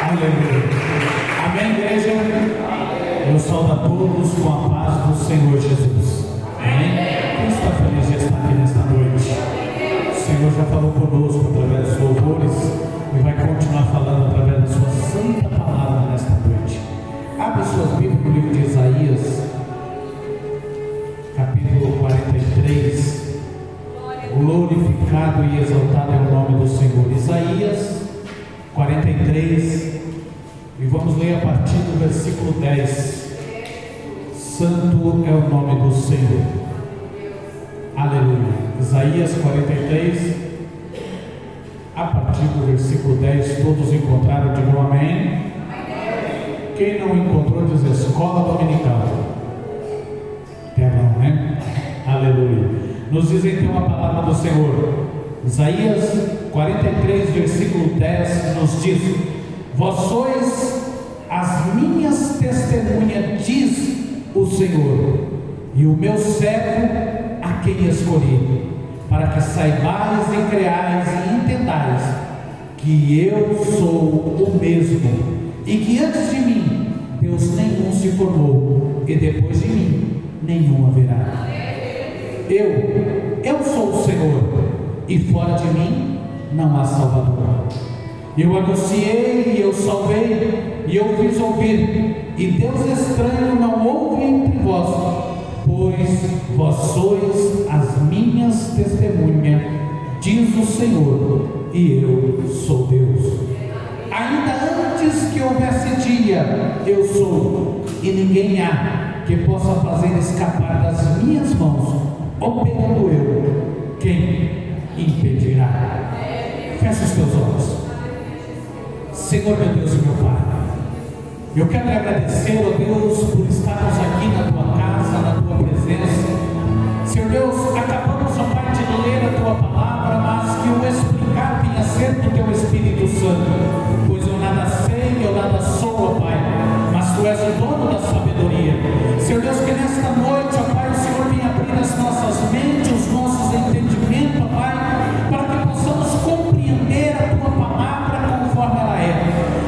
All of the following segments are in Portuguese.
Aleluia. Amém, igreja? Eu saúdo a todos com a paz do Senhor Jesus. Amém? Quem está feliz de estar aqui nesta noite? O Senhor já falou conosco através dos louvores e vai continuar falando através da sua santa palavra nesta noite. Abre suas Bíblias no livro de Isaías, capítulo 43. Glorificado e exaltado é o nome do Senhor. Isaías 43, e vamos ler a partir do versículo 10. Santo é o nome do Senhor. Aleluia. Isaías 43, a partir do versículo 10. Todos encontraram? Digam amém. Quem não encontrou, diz escola dominical. Perdão, né? Aleluia. Nos diz então a palavra do Senhor. Isaías 43, versículo 10 nos diz: Vós sois as minhas testemunhas, diz o Senhor, e o meu servo a quem escolhi, para que saibais e creais e entendais que eu sou o mesmo, e que antes de mim Deus nenhum se formou, e depois de mim nenhum haverá. Eu sou o Senhor, e fora de mim não há Salvador. Eu anunciei e eu salvei, e eu fiz ouvir, e Deus estranho não houve entre vós, pois vós sois as minhas testemunhas, diz o Senhor, e eu sou Deus. Ainda antes que houvesse dia, eu sou, e ninguém há que possa fazer escapar das minhas mãos. Operando eu, quem impedirá? Feche os teus olhos. Senhor meu Deus e meu Pai, eu quero agradecer, ó Deus, por estarmos aqui na Tua casa, na Tua presença. Senhor Deus, acabamos, ó Pai, de ler a Tua palavra, mas que o explicar venha ser do Teu Espírito Santo, pois eu nada sei, eu nada sou, ó Pai, mas Tu és o dono da sabedoria. Senhor Deus, que nesta noite, ó Pai, o Senhor venha abrir as nossas mentes, os nossos entendimentos, ó Pai, para que possamos compreender a Tua palavra conforme ela é.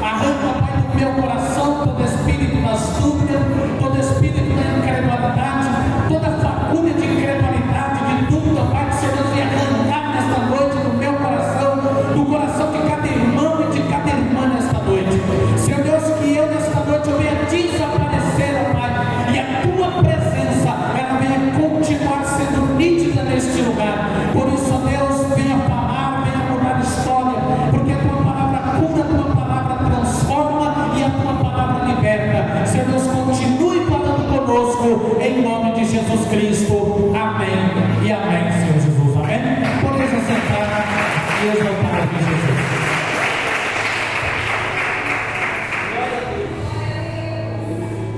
Arranca, ó Pai, do meu coração todo espírito das dúvidas, todo espírito da incredulidade, toda fagulha de incredulidade, de dúvida, ó Pai, que o Senhor Deus venha arrancar nesta noite do meu coração, do coração de cada irmão e de cada irmã nesta noite. Senhor Deus, que eu nesta noite eu venha desaparecer, ó Pai, e a Tua presença ela venha continuar sendo nítida neste lugar. Por isso, ó Deus, venha falar, venha mudar a história, porque a Tua palavra cura, a Tua palavra transforma e a Tua palavra liberta. Senhor Deus, continue falando conosco, em nome de Jesus Cristo. Amém e amém, Senhor Jesus. Amém? Podemos assentar e exaltar aqui Jesus.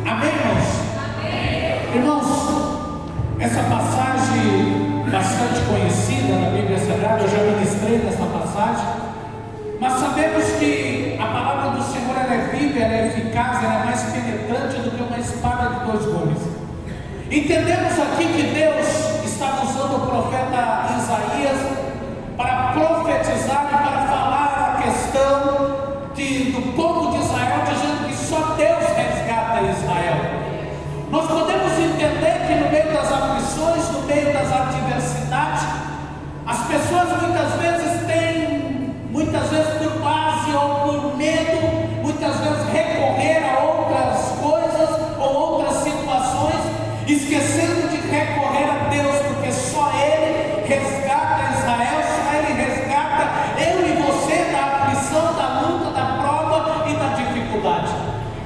Amém, irmãos? Irmãos, essa passagem bastante conhecida na Bíblia Sagrada, eu já ministrei nessa passagem, mas sabemos que a palavra do Senhor ela é viva, ela é eficaz, ela é mais penetrante do que uma espada de dois gumes. Entendemos aqui que Deus estava usando o profeta Isaías para profetizar e para falar a questão do povo de Israel, dizendo que só Deus resgata Israel. Nós podemos entender que no meio das aflições, no meio das adversidades, as pessoas muitas vezes por base ou por medo, muitas vezes recorrer a outras coisas ou outras situações, esquecendo de recorrer a Deus, porque só Ele resgata Israel, só Ele resgata eu e você da aflição, da luta, da prova e da dificuldade.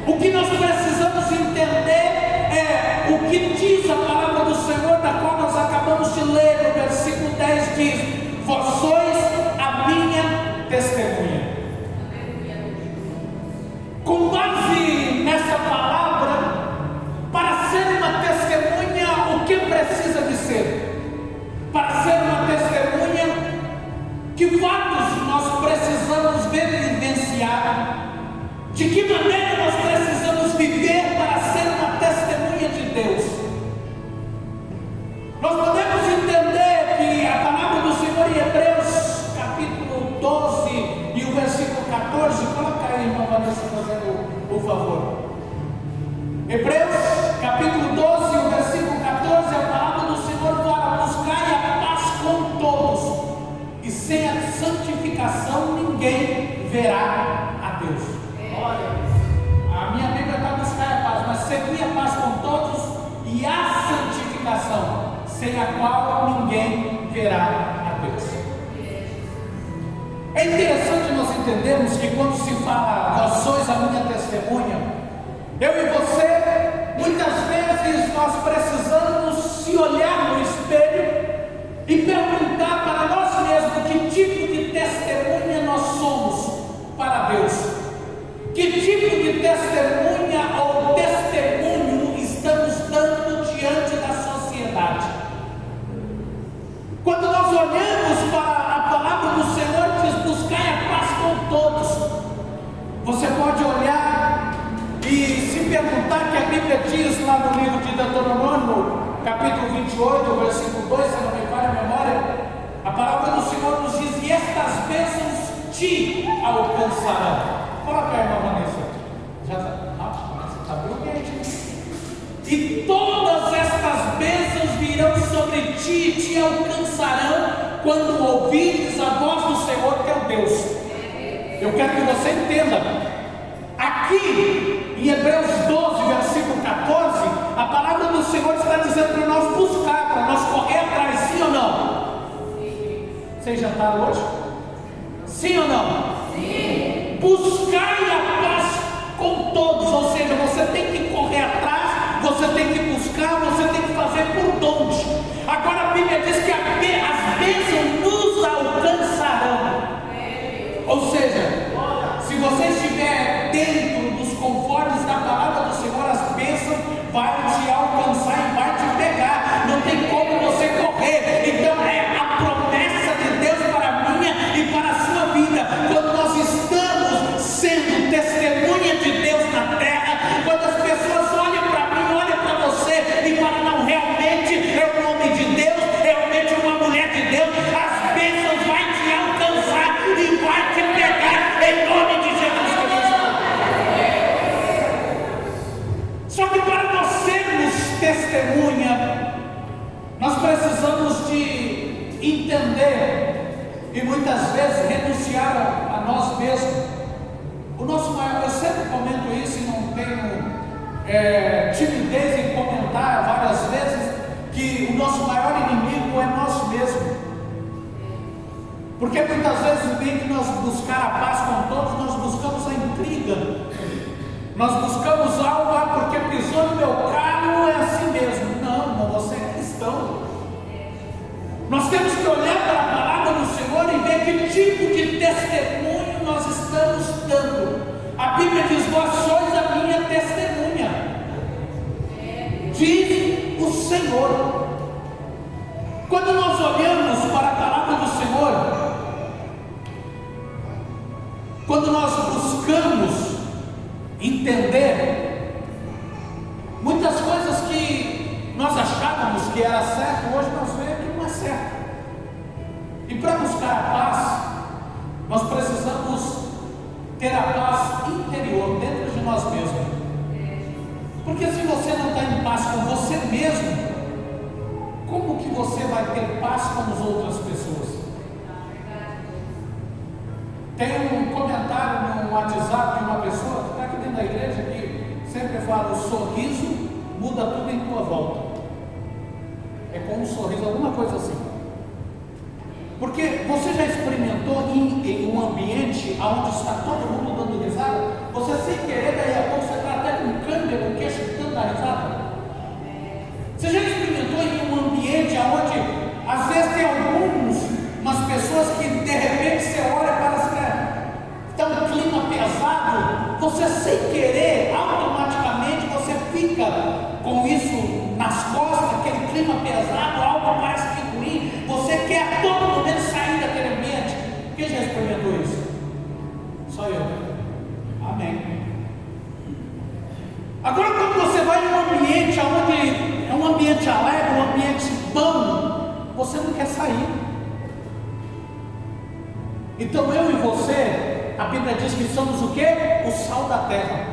O que nós precisamos entender é o que diz a palavra do Senhor, da qual nós acabamos de ler. No versículo 10 diz: Vós sois a minha testemunha. Com base nessa palavra, para ser uma testemunha, o que precisa de ser? Para ser uma testemunha, que fatos nós precisamos vivenciar? De que maneira nós precisamos viver para ser uma testemunha de Deus? Nós podemos entender que a palavra do Senhor em Hebreus, capítulo 12 e o versículo 14, coloca aí, irmã Vanessa. Hebreus capítulo 12, o versículo 14, a palavra do Senhor fala: buscai a paz com todos, e sem a santificação ninguém verá a Deus. A minha Bíblia está buscar a paz, mas seguir a paz com todos e a santificação, sem a qual ninguém verá a Deus. É interessante nós entendermos que quando se fala, vós sois a minha testemunha, eu e você, muitas vezes nós precisamos se olhar no espelho e perguntar para nós mesmos que tipo de testemunha nós somos para Deus. Que tipo de testemunha ou testemunho estamos dando diante da sociedade? Quando nós olhamos para a palavra do Senhor, diz: buscai a paz com todos. Você pode olhar e se perguntar, que a Bíblia diz lá no livro de Deuteronômio, capítulo 28, versículo 2, se não me falha a memória, a palavra do Senhor nos diz: e estas bênçãos te alcançarão. Coloca aí, irmã Vanessa. Já está brilhante. E todas estas bênçãos virão sobre ti e te alcançarão quando ouvires a voz do Senhor teu Deus. Eu quero que você entenda. Aqui em Hebreus 12, versículo 14, a palavra do Senhor está dizendo para nós buscar, para nós correr atrás, sim ou não? Vocês jantaram hoje? Sim ou não? Sim. Buscai a paz com todos, ou seja, você tem que correr atrás, você tem que buscar, você tem que fazer por onde. Agora a Bíblia diz que as bênçãos nos alcançarão. Ou seja, se você estiver dentro dos conformes da palavra do Senhor, as bênçãos vão te alcançar e vai te pegar. Não tem como você correr. Então é a promessa de Deus para a minha e para a sua vida. Quando nós estamos sendo testemunha de Deus na terra, quando as pessoas olham para mim, olham para você e falam: não, realmente é o nome de Deus, realmente é uma mulher de Deus, as bênçãos vão te alcançar e vai te pegar em nome de Jesus Cristo. Só que para nós sermos testemunha, nós precisamos de entender e muitas vezes renunciar a nós mesmos. O nosso maior, eu sempre comento isso e não tenho timidez em comentar várias vezes, que o nosso maior inimigo é nós mesmos. Porque muitas vezes, em vez de nós buscar a paz com todos, nós buscamos a intriga. Nós buscamos algo, porque pisou no meu carro, é assim mesmo. Não, você é cristão. Nós temos que olhar para a palavra do Senhor e ver que tipo de testemunho nós estamos dando. A Bíblia diz: vós sois a minha testemunha, diz o Senhor. Quando nós olhamos para a palavra do Senhor, quando nós buscamos entender muitas coisas que nós achávamos que era certo, hoje nós vemos que não é certo. E para buscar a paz, nós precisamos ter a paz interior dentro de nós mesmos. Porque se você não está em paz com você mesmo, como que você vai ter paz com as outras pessoas? Tem um comentário no WhatsApp de uma pessoa que está aqui dentro da igreja que sempre fala: o sorriso muda tudo em tua volta. É com um sorriso, alguma coisa assim. Porque você já experimentou em um ambiente onde está todo mundo dando risada? Você sem querer, daí a pouco você está até com câmera no queixo de tanta risada. Você já experimentou em um ambiente onde às vezes tem umas pessoas que de repente você olha e parece que está um clima pesado, você sem querer, automaticamente você fica com isso nas costas, aquele clima pesado, algo parece que ruim, você quer a todo momento sair daquele ambiente. Quem já experimentou isso? Só eu. Amém. Agora, quando você vai em um ambiente onde é um ambiente alegre, um ambiente bom, você não quer sair. Então eu e você, a Bíblia diz que somos o quê? O sal da terra.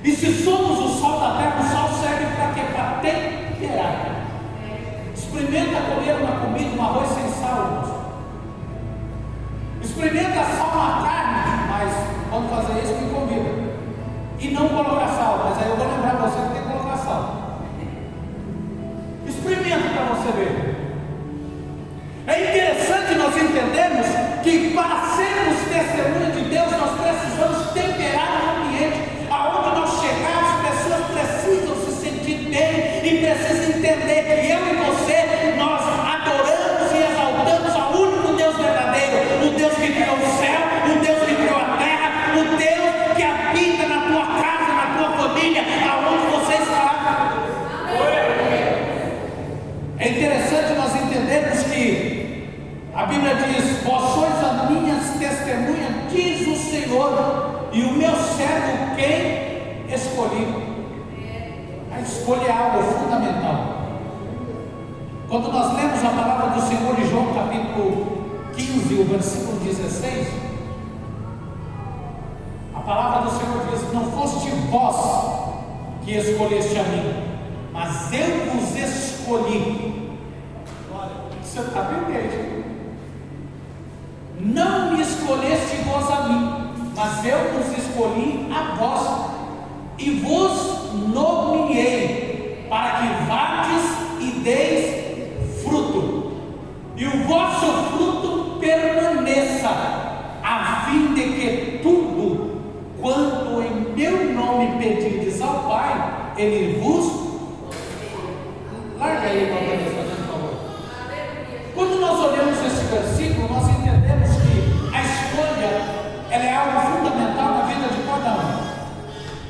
E se somos o sal da terra, o sal serve para quê? Para temperar. Experimenta comer uma comida, um arroz sem sal, irmãos. Experimenta sal na carne, mas quando fazer isso, me convida. E não colocar sal, mas aí eu vou lembrar você que tem que colocar sal. Experimenta para você ver. É interessante nós entendermos que para sermos testemunha de Deus, nós precisamos temperar o ambiente. Aonde nós chegarmos, as pessoas precisam se sentir bem e precisam entender que eu e você, nós adoramos e exaltamos ao único Deus verdadeiro, o Deus que criou o céu, o Deus que criou a terra, o Deus que habita na tua casa, na tua família, aonde você está. É interessante nós entendermos que a Bíblia diz: vós sois as minhas testemunhas, diz o Senhor, e o meu servo quem escolhi. A escolha é algo fundamental. Quando nós lemos a palavra do Senhor em João capítulo 15, o versículo 16, a palavra do Senhor diz: não foste vós que escolheste a mim, mas eu vos escolhi. Olha, você está bem dentro. Não me escolheste vós a mim, mas eu vos escolhi a vós, e vos nomeei, para que vades e deis fruto, e o vosso fruto permaneça, a fim de que tudo quanto em meu nome pedirdes ao Pai, Ele vos... Larga aí, por favor. Quando nós olhamos esse versículo, nós entendemos que a escolha, ela é algo fundamental na vida de cada um.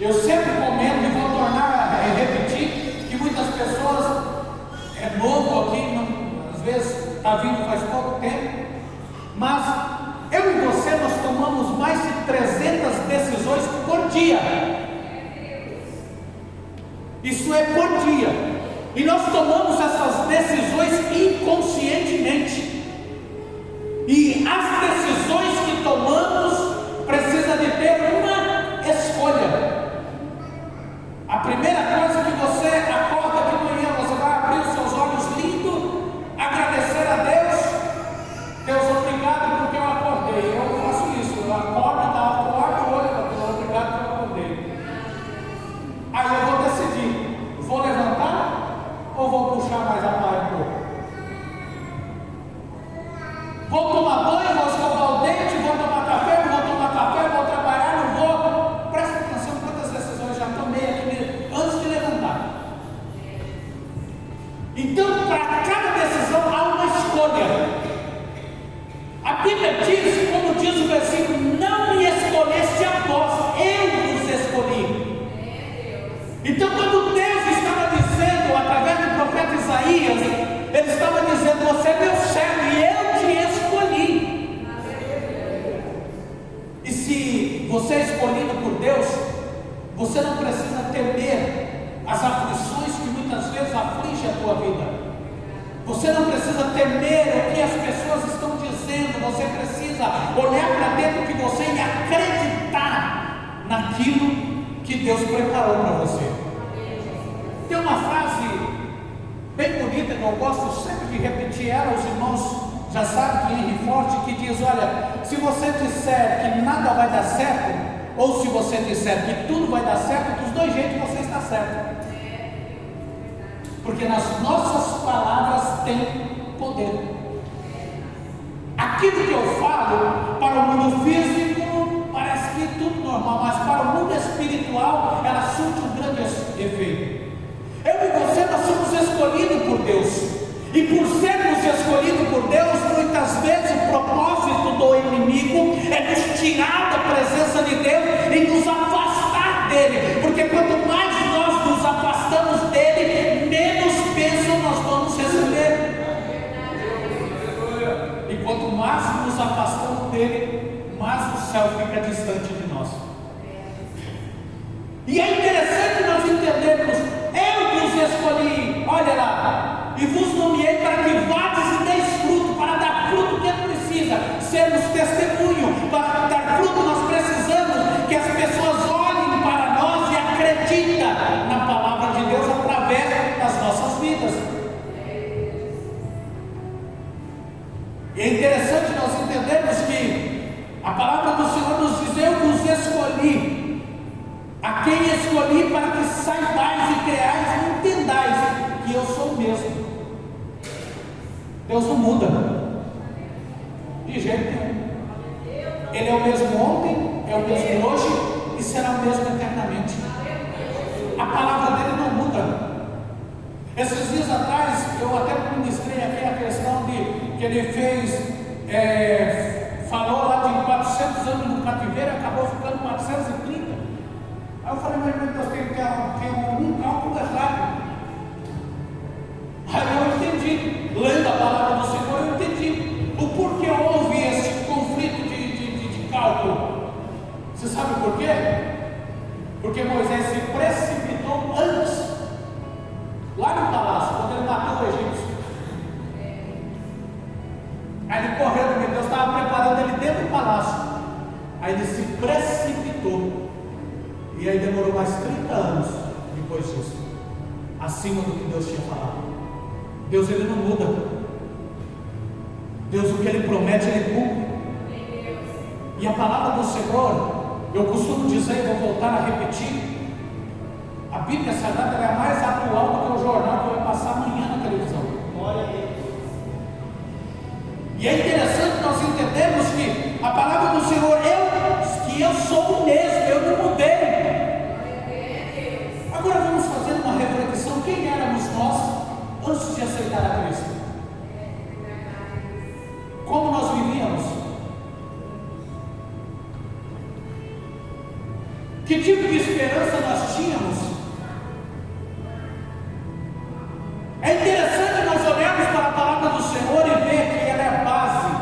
Eu sempre comento e vou tornar a repetir que muitas pessoas, é novo aqui, às vezes está vindo faz pouco tempo, mas eu e você, nós tomamos mais de 300 decisões por dia. Isso é por dia. E nós tomamos essas decisões inconscientemente. E as decisões que tomamos precisam de ter uma escolha. A primeira coisa que você acorda de manhã, você vai abrir os seus olhos lindo, agradecer a Deus. Deus, obrigado porque eu acordei. Eu faço isso, eu acordo, acordo o olho, Deus, obrigado porque eu acordei. Aí eu vou decidir, vou levantar ou vou puxar mais a pá um pouco? Vou tomar banho, vou escovar o dente, vou tomar café, não vou tomar café, vou trabalhar, não vou. Presta atenção quantas decisões já tomei aqui antes de levantar. Então, para cada decisão há uma escolha. A Bíblia diz, como diz o versículo: não me escolheste a vós, eu vos escolhi. Então, quando Deus estava dizendo, através do profeta Isaías, Ele estava dizendo: você é meu servo e eu te escolhi. E se você é escolhido por Deus, você não precisa temer as aflições que muitas vezes afligem a tua vida. Você não precisa temer o que as pessoas estão dizendo. Você precisa olhar para dentro de você e acreditar naquilo que Deus preparou para você. Tem uma frase bem bonita que eu gosto sempre de repetir ela, os irmãos já sabem, que Henry Ford, que diz: olha, se você disser que nada vai dar certo, ou se você disser que tudo vai dar certo, dos dois jeitos você está certo. Porque nas nossas palavras tem poder. Aquilo que eu falo para o mundo físico parece que é tudo normal, mas para o mundo espiritual ela surte um grande efeito. Eu e você, nós somos escolhidos por Deus. E por sermos escolhidos por Deus, muitas vezes o propósito do inimigo é nos tirar da presença de Deus e nos afastar dele. Porque quanto mais nós nos afastamos dele, menos bênção nós vamos receber. E quanto mais nos afastamos dele, mais o céu fica distante de nós. E é interessante nós entendermos: eu vos escolhi, olha lá, e vos nomeei para que vades e deis fruto, para dar fruto que precisa, sermos testemunho. Para dar fruto nós precisamos que as pessoas olhem para nós e acreditem dita na palavra de Deus através das nossas vidas. E é interessante nós entendermos que a palavra do Senhor nos diz: eu vos escolhi, a quem escolhi para que saibais e creais e entendais que eu sou o mesmo. Deus não muda, de jeito nenhum. Ele é o mesmo ontem, é o mesmo hoje e será o mesmo eternamente. A palavra dele não muda. Esses dias atrás eu até ministrei aqui a questão de que ele fez, falou lá de 400 anos no cativeiro e acabou ficando 430. Aí eu falei: mas meu Deus, tem um cálculo errado. Aí eu entendi, lendo a palavra do Senhor, eu entendi o porquê houve esse conflito de cálculo. Você sabe por quê? Porque Moisés se precipitou antes, lá no palácio, quando ele matou o egípcio. Aí ele correu, porque Deus estava preparando ele dentro do palácio. Aí ele se precipitou. E aí demorou mais 30 anos depois disso, acima do que Deus tinha falado. Deus, ele não muda. Deus, o que ele promete, ele cumpre. E a palavra do Senhor, eu costumo dizer e vou voltar a repetir, a Bíblia Sagrada é mais atual do que o jornal que vai passar amanhã na televisão. Glória a Deus. E é interessante nós entendermos que a palavra do Senhor, que eu sou o mesmo, eu não mudei. Agora vamos fazer uma reflexão: quem éramos nós antes de aceitar a Cristo? Como nós vivíamos? Que tipo de esperança nós tínhamos? É interessante nós olharmos para a palavra do Senhor e ver que ela é a base.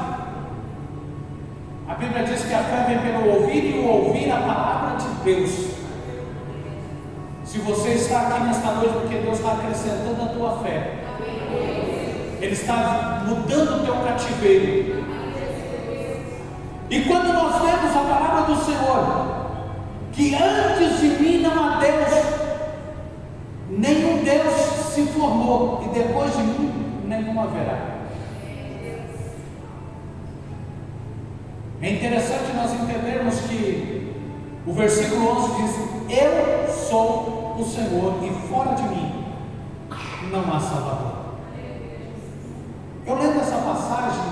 A Bíblia diz que a fé vem pelo ouvir e o ouvir a palavra de Deus. Se você está aqui nesta noite, porque Deus está acrescentando a tua fé, Ele está mudando o teu cativeiro. E quando nós lemos a palavra do Senhor, que antes de mim não há Deus, nenhum Deus se formou, e depois de mim nenhum haverá. É interessante nós entendermos que o versículo 11 diz: eu sou o Senhor e fora de mim não há Salvador. Eu lendo essa passagem,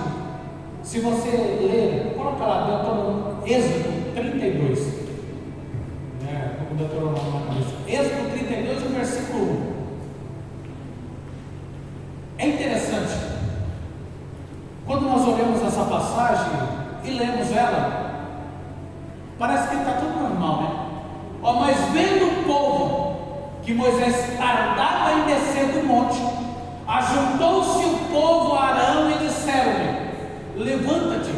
se você ler, coloca lá, Êxodo 32. O Deuteronômio na cabeça. Êxodo 32, o versículo 1. É interessante, quando nós olhamos essa passagem e lemos ela, parece que está tudo normal, né? Mas vendo o povo que Moisés tardava em descer do monte, ajuntou-se o povo a Arão e disseram-lhe: levanta-te,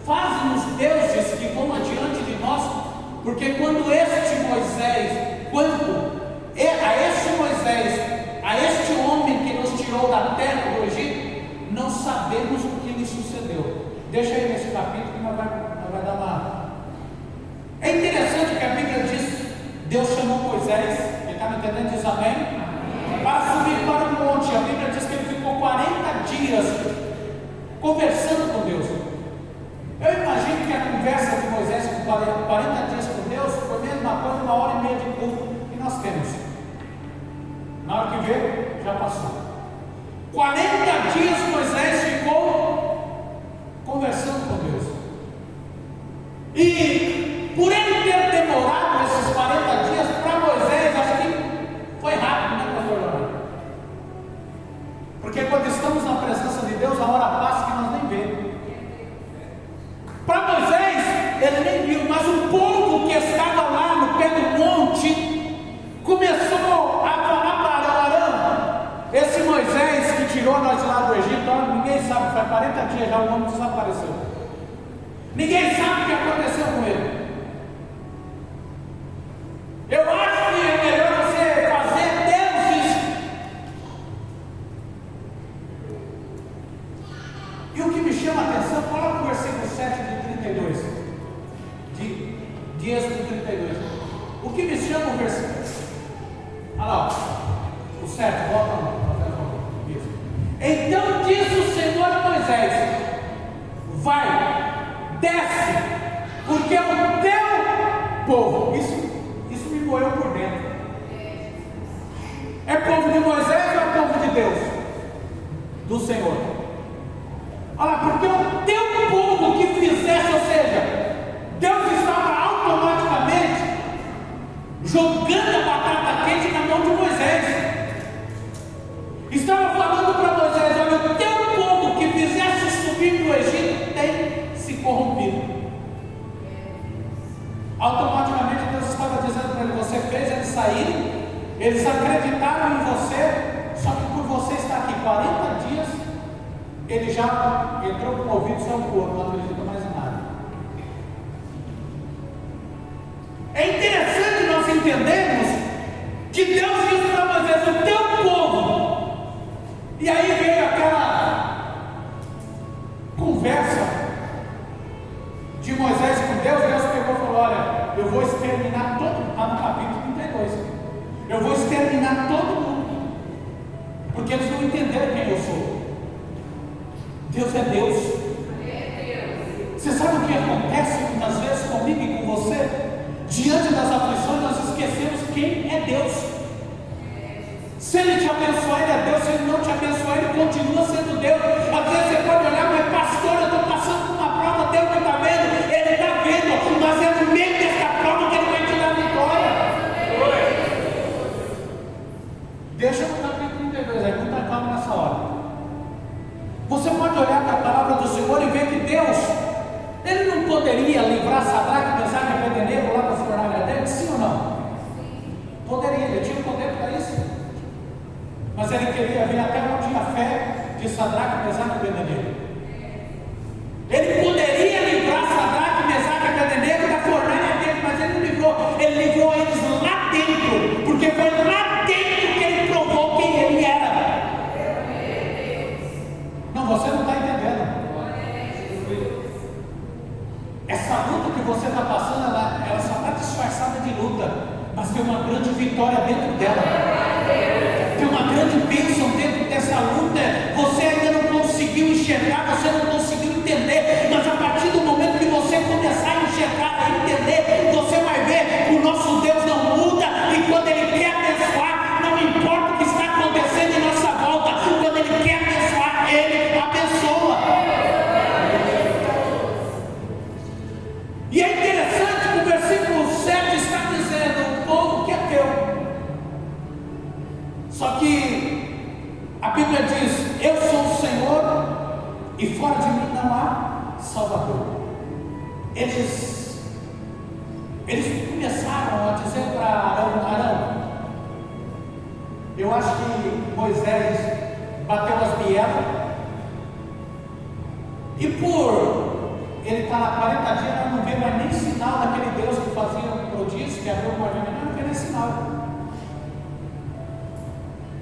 faze-nos deuses que vão adiante de nós, porque quando a este Moisés, a este homem que nos tirou da terra do Egito, não sabemos o que lhe sucedeu. Deixa aí nesse capítulo que nós vai dar uma. É interessante que a Bíblia diz: Deus chamou Moisés, quem está me entendendo diz amém? Para subir para o monte. A Bíblia diz que ele ficou 40 dias conversando com Deus. Eu imagino que a conversa de Moisés com 40 dias com Deus foi a mesma coisa, 1h30 de culto que nós temos. Na hora que vê, já passou. 40 dias Moisés ficou conversando com Deus. E por ele ter demorado esses 40 dias, para Moisés, acho que foi rápido, né, pastor? Porque quando estamos na presença de Deus, a hora passa que nós nem vemos. Para Moisés, ele nem viu, mas o povo que estava lá no pé do monte começou a falar para Arão: esse Moisés que tirou nós lá do Egito, ninguém sabe, faz 40 dias já o homem desapareceu. Ninguém sabe o que aconteceu com ele. Olha lá, o 7, volta lá. Isso. Então disse o Senhor a Moisés: vai, desce, porque é o teu povo. Isso me moeu por dentro. É povo de Moisés ou é povo de Deus? Do Senhor. Olha lá, porque o teu povo que fizesse, ou seja, Deus estava automaticamente jogando a batata quente na mão de Moisés. Estava falando para Moisés: olha, o teu povo que fizesse subir para o Egito tem se corrompido. Automaticamente Deus estava dizendo para ele: você fez eles saírem, eles acreditaram em você, só que por você estar aqui 40 dias, ele já entrou com o ouvido só no corpo, não acredita mais em nada. É interessante nós entendermos que Deus disse para Moisés: o teu povo. E aí veio aquela conversa de Moisés com Deus. Deus pegou e falou: olha, eu vou exterminar todo mundo. Está no capítulo 32. Eu vou exterminar todo mundo, porque eles não entenderam quem eu sou. Deus é Deus. Você sabe o que acontece muitas vezes comigo e com você? Diante das aflições, nós esquecemos quem é Deus. Se Ele te abençoar, Ele é Deus. Se Ele não te abençoar, Ele continua sendo Deus. Às vezes você pode olhar: mas pastor, eu estou passando por uma prova, Deus não está vendo. Ele está vendo, mas é no meio dessa prova que Ele vai te dar vitória. Deixa no capítulo 32, é muita calma nessa hora. Você pode olhar para a palavra do Senhor e ver que Deus, Ele não poderia livrar Sadraque, Mesaque e Abednego lá da fornalha dele? Sim ou não? Poderia, ele tinha poder para isso. Mas ele queria ver até onde tinha a fé de Sadraque, Mesaque e Abednego. Ele poderia livrar Sadraque, Mesaque e Abednego da fornalha dele, mas ele não livrou. Ele livrou eles lá dentro, porque foi lá dentro que ele provou quem ele era. Não, você não está entendendo. Essa luta que você está passando, ela só está disfarçada de luta, mas tem uma grande vitória dentro dela. Tem uma grande bênção dentro dessa luta. Você ainda não conseguiu enxergar, você não conseguiu entender, mas a partir do momento que você começar a enxergar, a entender, você vai ver que o nosso Deus não muda, e quando Ele quer abençoar, não importa o que está acontecendo em nossa volta, quando Ele quer abençoar, Ele abençoa. E é interessante que o versículo 7 está dizendo: o povo que é teu. Só que a Bíblia diz: eu sou o Senhor e fora de mim não há Salvador. Eles começaram a dizer para Arão, eu acho que Moisés bateu as bielas, e por ele estar lá 40 dias, não vê mais nem sinal daquele Deus que fazia um prodígio, que abriu o mar vermelho, não vê nem sinal.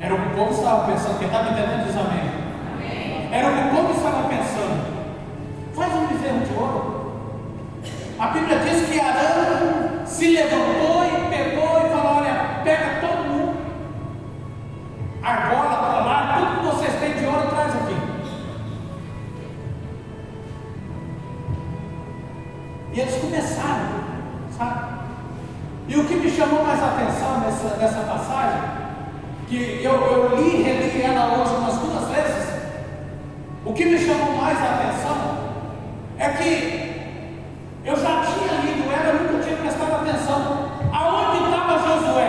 Era o que o povo estava pensando. Quem está me entendendo diz amém. Era o que o povo estava pensando. Faz um bezerro de ouro. A Bíblia diz que Arão se levantou e pegou e falou: olha, pega todo mundo, argola, colar, tudo que vocês têm de ouro, traz aqui. E eles começaram, sabe? E o que me chamou mais a atenção nessa passagem, que eu li e reli ela hoje umas 2 vezes, o que me chamou mais a atenção é que eu já tinha lido ela, eu nunca tinha prestado atenção. Aonde estava Josué?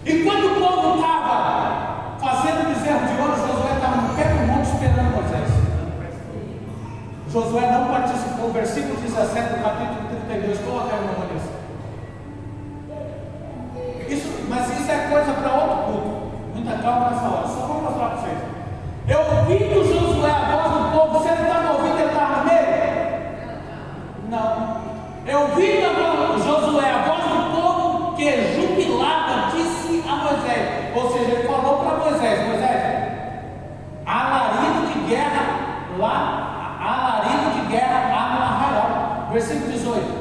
E quando o povo estava fazendo bezerro de ouro, Josué estava no pé do monte esperando Moisés. Josué não participou. Versículo 17 do capítulo 32. Coloca aí uma vez. Mas isso é coisa para outro culto. Muita calma nessa hora. Só vou mostrar para vocês. Eu ouvindo Josué, a voz do povo. Você não estava ouvindo, ele estava no meio? Não. Eu ouvindo Josué, a voz do povo, que jubilava, disse a Moisés. Ou seja, ele falou para Moisés: Moisés, há alarido de guerra lá, há alarido de guerra lá no arraial. Versículo 18.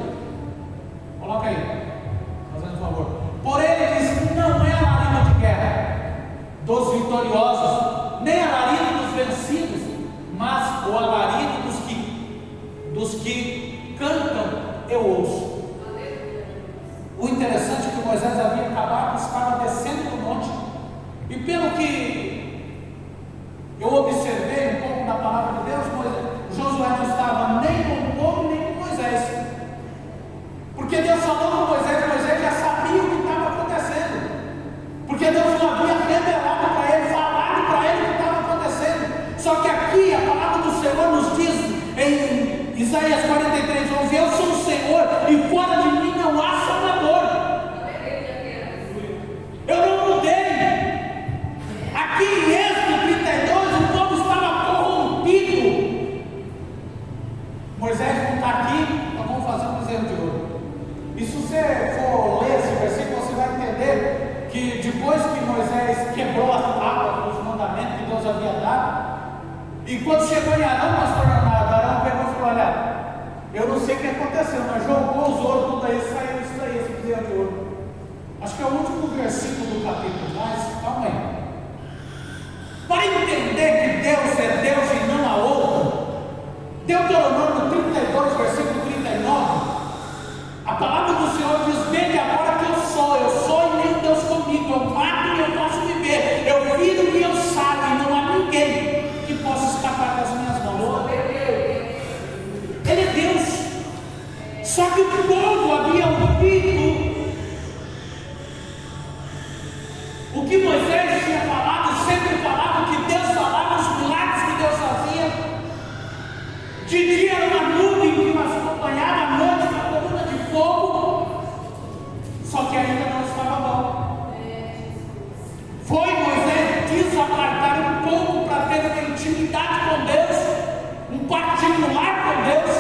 Moisés havia acabado, estava descendo do monte, e pelo que eu observei um pouco da palavra de Deus, Josué não estava nem com o povo, nem com Moisés, porque Deus falou com Moisés, Moisés já sabia o que estava acontecendo, porque Deus não havia revelado para ele, falado para ele o que estava acontecendo. Só que aqui a palavra do Senhor nos diz em Isaías 43:11: eu sou o Senhor e fora de mim não há Salvador. Eu não mudei. Aqui em Êxodo 32 o povo estava corrompido. Moisés não está aqui, nós vamos fazer um bezerro de ouro. E se você for ler esse versículo, você vai entender que depois que Moisés quebrou as tábuas, os mandamentos que Deus havia dado, e quando chegou em Arão, pastor Leonardo, Arão pegou e falou: olha, eu não sei o que aconteceu, mas jogou os ouros tudo aí, saiu isso daí, esse bezerro de ouro. Acho que é o último versículo do capítulo, mas calma aí. Para entender que Deus é Deus e não há outro, Deuteronômio 32, versículo 39, a palavra do Senhor diz: vede agora que eu sou e nem Deus comigo, eu mato e eu posso viver, eu viro e eu salvo, e não há ninguém que possa escapar das minhas mãos. Ele é Deus. Só que o povo havia ouvido o que Moisés tinha falado, sempre falava, que Deus falava, os milagres que Deus fazia. De dia era uma nuvem que nos acompanhava, à noite uma coluna de fogo, só que ainda não estava bom. Foi Moisés desapartar um pouco para ter uma intimidade com Deus, um particular com Deus.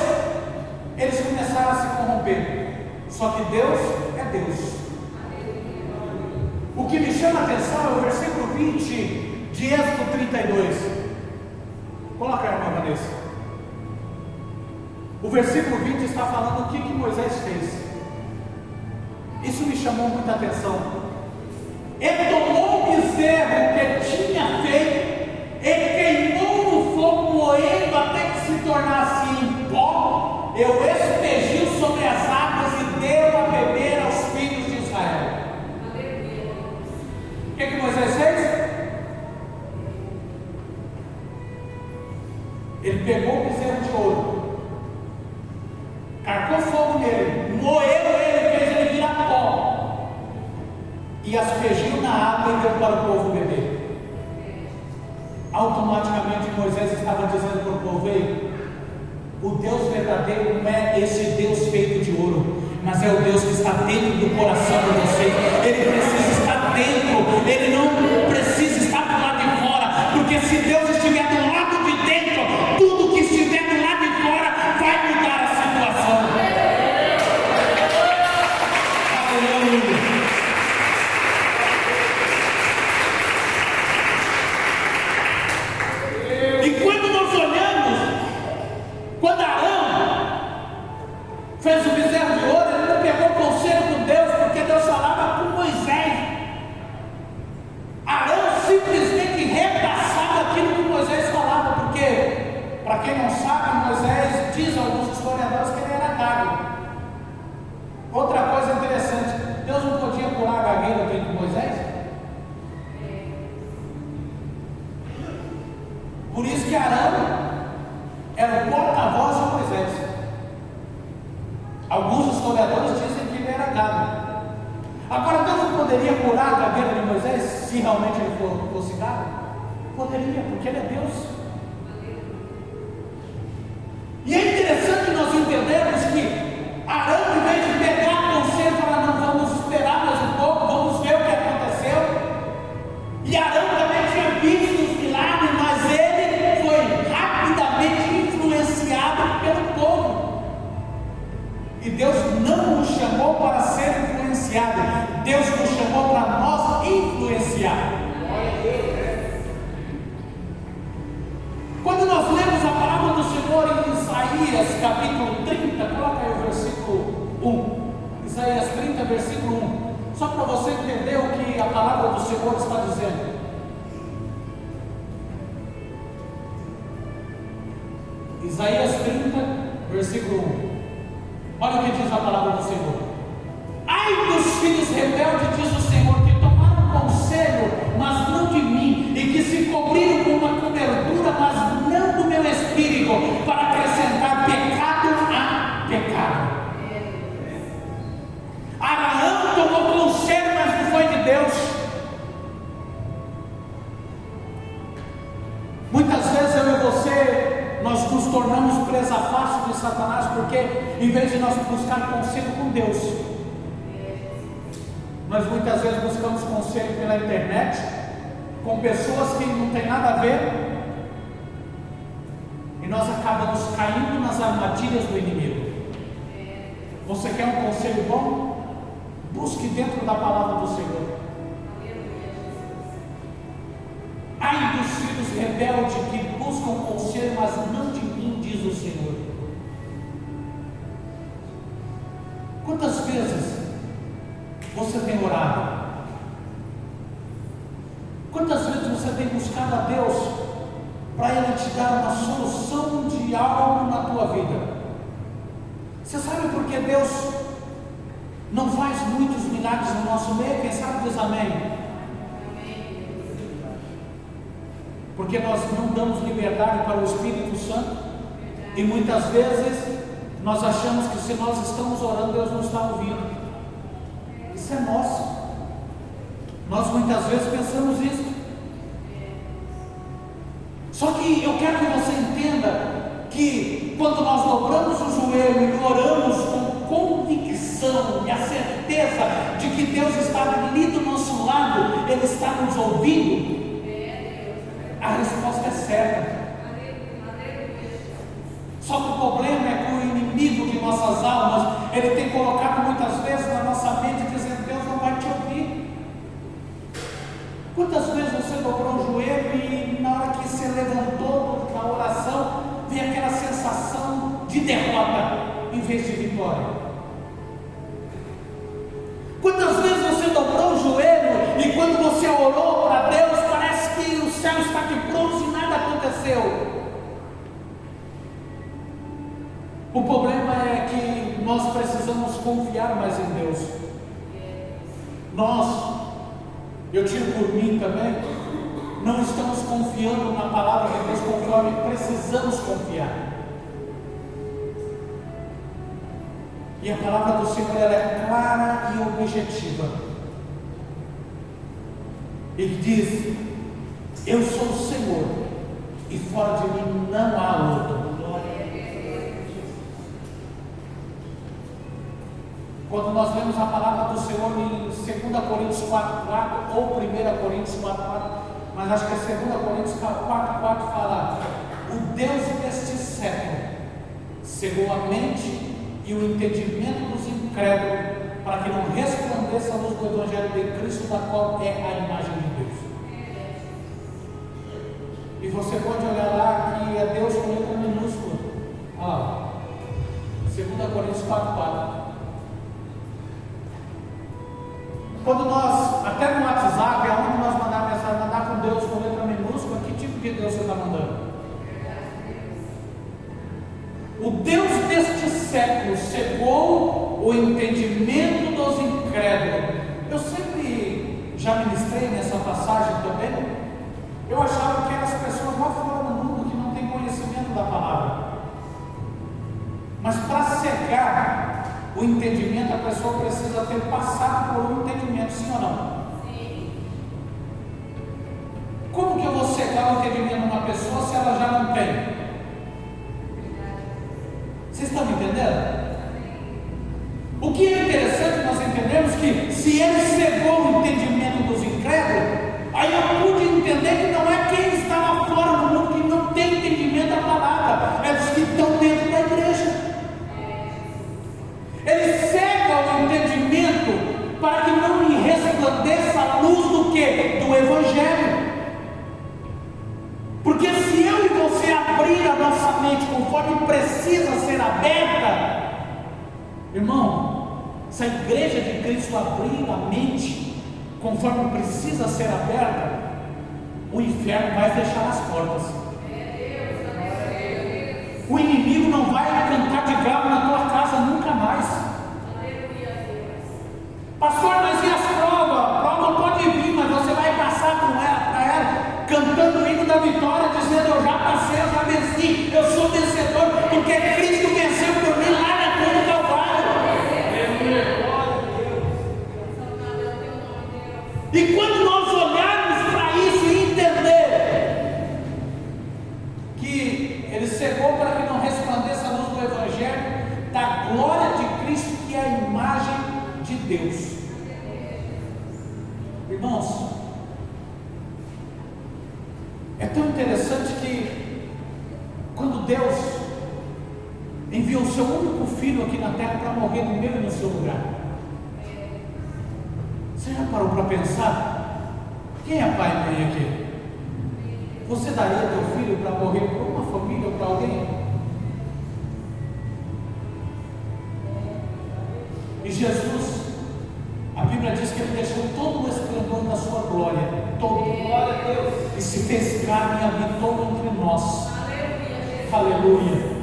Eles começaram a se corromper. Só que Deus é Deus. O que me chama a atenção é o versículo 20 de Êxodo 32. Coloca aí, irmã Vanessa. O versículo 20 está falando o que Moisés fez. Isso me chamou muita atenção. Ele tomou o bezerro que tinha feito e queimou no fogo, moendo até que se tornasse em pó. Eu expeliu sobre as águas e deu a beber aos filhos de Israel. O que Moisés fez? Ele pegou o bezerro de ouro, carcou fogo nele, moeu ele, fez ele virar pó e aspergiu na água e deu para o povo beber. Automaticamente Moisés estava dizendo para o povo: ei, o Deus verdadeiro não é esse Deus feito de ouro, mas é o Deus que está dentro do coração de vocês. Ele precisa estar dentro, ele não precisa estar do lado de fora, porque se Deus estiver do lado de dentro, tudo que estiver do lado de fora vai mudar a situação. Aleluia. E quando nós olhamos, quando Arão fez o bezerro de ouro, ele não pegou conselho com Deus, porque Deus falava com Moisés. Arão simplesmente repassava aquilo que Moisés falava, porque, para quem não sabe, Moisés, diz a alguns historiadores, que ele era gago. Outra coisa interessante, Deus não podia curar a gagueira dentro de Moisés? Por isso que Arão era o porta-voz de Moisés. Alguns historiadores dizem que ele era gago. Agora, Deus não poderia curar a gagueira de Moisés se realmente ele fosse gago? Poderia, porque ele é Deus. E é interessante nós entendermos que Arão, em vez de pegar conselho, falar: não, vamos esperar mais um pouco, vamos ver o que aconteceu. E Arão também tinha visto os milagres, mas ele foi rapidamente influenciado pelo povo. E Deus não nos chamou para ser influenciado, Deus nos chamou para nós influenciar. Quando nós lemos a palavra do Senhor em Isaías capítulo 30, coloca aí o versículo 1. Isaías 30, versículo 1. Só para você entender o que a palavra do Senhor está dizendo. Isaías 30, versículo 1. Olha o que diz a palavra do Senhor: ai dos filhos rebeldes, diz o Senhor, que tomaram conselho, mas não de mim, e que se cobriram com uma cobertura, mas não do meu espírito, para acrescentar pecado a pecado. Abraão tomou conselho, mas não foi de Deus. Muitas vezes eu e você, nós nos tornamos presa fácil de Satanás, porque em vez de nós buscar conselho com Deus, nós muitas vezes buscamos conselho pela internet, com pessoas que não tem nada a ver, e nós acabamos caindo nas armadilhas do inimigo. Você quer um conselho bom? Busque dentro da palavra do Senhor. Ai dos filhos rebeldes que buscam conselho, mas não de mim, diz o Senhor. Quantas vezes você tem orado? Quantas vezes você tem buscado a Deus para Ele te dar uma solução de algo na tua vida? Você sabe por que Deus não faz muitos milagres no nosso meio? Quem sabe diz amém. Porque nós não damos liberdade para o Espírito Santo, e muitas vezes nós achamos que se nós estamos orando, Deus não está ouvindo. Isso é nosso. Nós muitas vezes pensamos isso. Só que eu quero que você entenda que quando nós dobramos o joelho e oramos com convicção e a certeza de que Deus está ali do nosso lado, Ele está nos ouvindo, a resposta é certa. Só que o problema é que o inimigo de nossas almas, ele tem colocado muitas vezes na nossa mente, dizendo: Deus não vai te ouvir. Quantas vezes você dobrou o joelho e na hora que você levantou na oração, veio aquela sensação de derrota em vez de vitória? Quantas vezes você dobrou o joelho e quando você orou para Deus, parece que o céu está de bronze e nada aconteceu? O problema é que nós precisamos confiar mais em Deus. Eu tiro por mim também, não estamos confiando na palavra de Deus conforme precisamos confiar. E a palavra do Senhor, ela é clara e objetiva. Ele diz: eu sou o Senhor, e fora de mim não há outro. Quando nós lemos a palavra do Senhor em 2 Coríntios 4,4 ou 1 Coríntios 4,4, mas acho que é 2 Coríntios 4,4, fala: o Deus deste século cegou a mente e o entendimento dos incrédulos, para que não resplandeça a luz do Evangelho de Cristo, da qual é a imagem de Deus. E você pode olhar lá que é Deus com letra minúscula. Olha lá, 2 Coríntios 4,4. Quando nós, até no WhatsApp, aonde nós mandar mensagem, mandar com Deus com letra minúscula, que tipo de Deus você está mandando? O Deus deste século cegou o entendimento dos incrédulos. Eu sempre já ministrei nessa passagem também. Eu achava que eram as pessoas lá fora do mundo que não têm conhecimento da palavra. Mas para cegar o entendimento, a pessoa precisa ter passado por um entendimento, sim ou não? Sim. Como que eu vou cegar o entendimento de uma pessoa se ela já não tem? Vocês estão me entendendo? O que é interessante, nós entendemos que se ele cegou o entendimento dos incrédulos, aí eu pude entender que não é quem está lá fora no mundo que não tem entendimento da palavra, é os que estão dentro da igreja. Ele cega o entendimento para que não lhe resplandeça a luz do que? Do Evangelho. Porque se eu e você abrir a nossa mente conforme precisa ser aberta, irmão, se a igreja de Cristo abrir a mente conforme precisa ser aberta, o inferno vai fechar as portas. O inimigo não vai cantar de galo na tua casa nunca mais. Pastor, Deus. Irmãos, é tão interessante que quando Deus enviou o seu único filho aqui na terra para morrer no meu e no seu lugar, você já parou para pensar? Quem é pai e mãe aqui? Você daria teu filho para morrer por uma família ou para alguém? E Jesus, a Bíblia diz que Ele deixou todo o esplendor da sua glória, todo, glória a Deus, e se fez carne e habitou entre nós. Aleluia.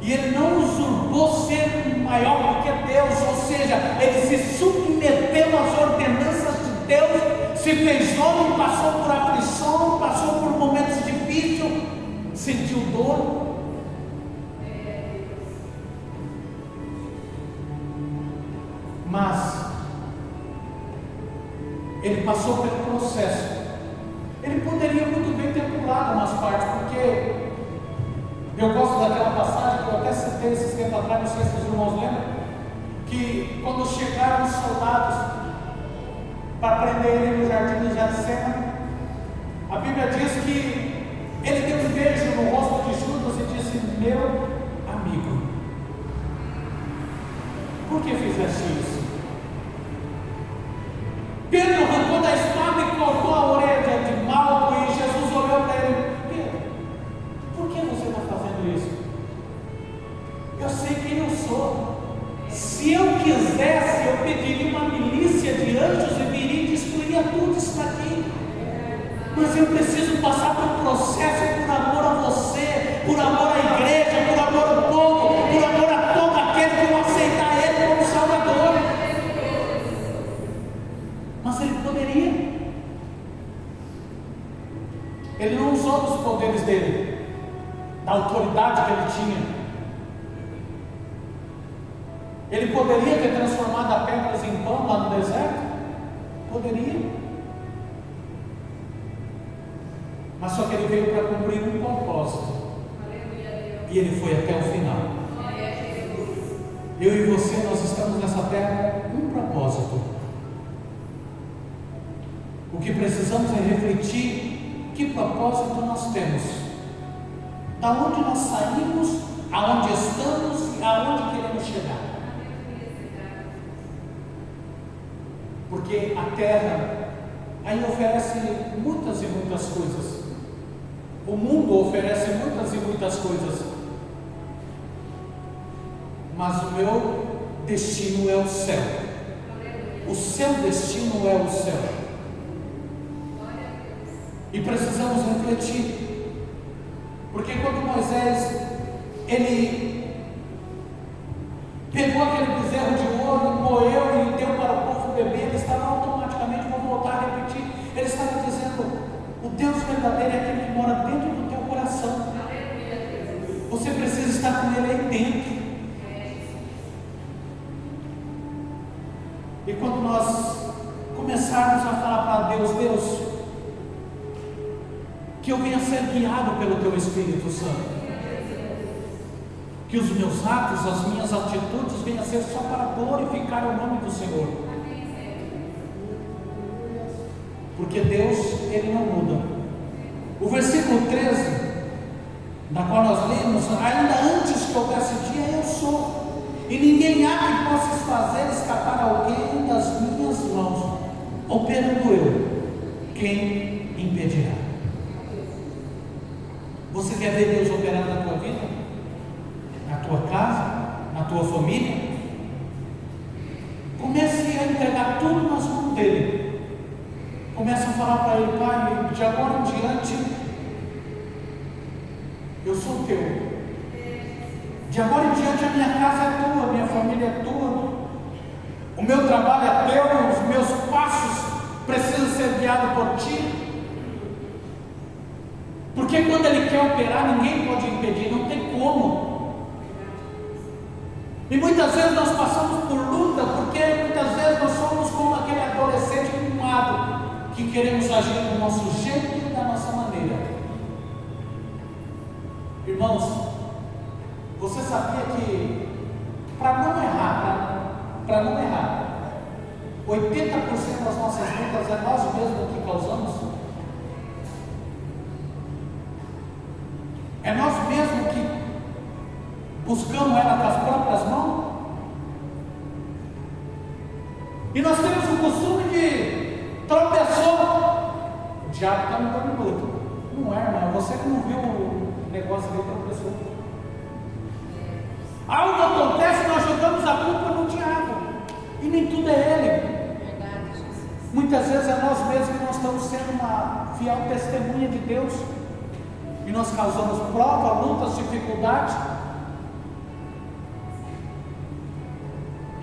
E Ele não usurpou ser maior do que Deus, ou seja, Ele se submeteu às ordenanças de Deus, se fez homem, passou por aflição, passou por momentos difíceis, sentiu dor. Mas Ele passou pelo processo. Ele poderia muito bem ter pulado umas partes, porque eu gosto daquela passagem que eu até citei esses tempos atrás, não sei se os irmãos lembram, que quando chegaram os soldados para prender ele no jardim de Getsêmani, a Bíblia diz que ele deu um beijo no rosto de Judas e disse: meu amigo, por que fizeste isso? Pedro arrancou da espada e cortou a orelha de Malco, e Jesus olhou para ele: Pedro, por que você está fazendo isso? Eu sei quem eu sou. Se eu quisesse, eu pediria uma milícia de anjos e viria e destruiria tudo isso daqui. Mas eu preciso passar por um processo por amor a você, por amor à igreja, por amor ao povo, por amor a todo aquele que não aceitar Ele como Salvador. Mas Ele poderia. Ele não usou dos poderes dele, da autoridade que Ele tinha. Ele poderia ter transformado as pedras em pão lá no deserto? Poderia. Mas só que Ele veio para cumprir um propósito. E Ele foi até o final. Eu e você, nós estamos nessa terra com um propósito. O que precisamos é refletir que propósito nós temos, da onde nós saímos, aonde estamos e aonde queremos chegar. Porque a terra aí oferece muitas e muitas coisas. O mundo oferece muitas e muitas coisas. Mas o meu destino é o céu. O seu destino é o céu. E precisamos refletir. Porque quando Moisés, ele pegou aquele bezerro de ouro, moeu e deu para o povo beber, ele estava automaticamente, vou voltar a repetir, ele estava dizendo: o Deus verdadeiro é aquele que mora dentro do teu coração. Você precisa estar com Ele aí dentro. E quando nós começarmos a falar para Deus: Deus, que eu venha ser guiado pelo Teu Espírito Santo, que os meus atos, as minhas atitudes venham a ser só para glorificar o nome do Senhor. Porque Deus, Ele não muda. O versículo 13, da qual nós lemos: ainda antes que houvesse dia, eu sou, e ninguém há que possa fazer escapar alguém das minhas mãos. Operando eu, quem impedirá? Você quer ver Deus operar na tua vida? Na tua casa? Na tua família? Comece a entregar tudo nas mãos dEle. Comece a falar para Ele: Pai, de agora em diante eu sou Teu. De agora em diante a minha casa é Tua, a minha família é Tua, o meu trabalho é Teu, os meus passos precisam ser guiados por Ti. Porque quando Ele quer operar, ninguém pode impedir, não tem como. E muitas vezes nós passamos por luta, porque muitas vezes nós somos como aquele adolescente mimado, que queremos agir do nosso jeito e da nossa maneira. Irmãos, você sabia que para não errar, para para não errar, 80% das nossas lutas é nós mesmos que causamos? É nós mesmos que buscamos ela com as próprias mãos? E nós temos o costume de tropeçou, o diabo está me dando luta. Não é, irmão, você que não viu o negócio dele, tropeçou. Algo acontece, nós jogamos a culpa no diabo, e nem tudo é ele. Muitas vezes é nós mesmos que nós estamos sendo uma fiel testemunha de Deus, e nós causamos prova, lutas, dificuldades.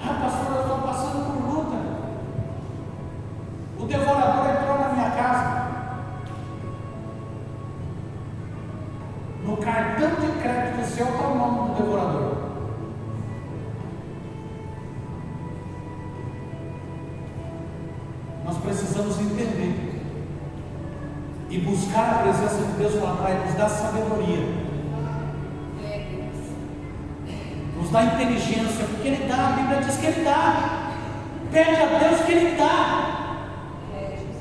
Ah, pastor, eu estou passando por luta. O devorador entrou na minha casa. No cartão de crédito seu está o nome do devorador. Nós precisamos entender e buscar a presença de Deus para Pai, nos dá sabedoria, nos dá inteligência, porque Ele dá, a Bíblia diz que Ele dá. Pede a Deus que Ele dá.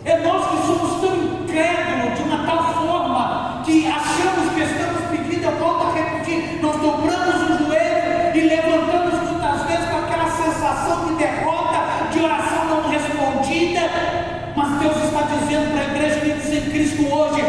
É nós que somos tão incrédulos, de uma tal forma que achamos que estamos pedindo. Eu volto a repetir, nós dobramos o joelho e levantamos muitas vezes com aquela sensação de derrota, de oração não respondida. Mas Deus está dizendo para a igreja que diz em Cristo hoje: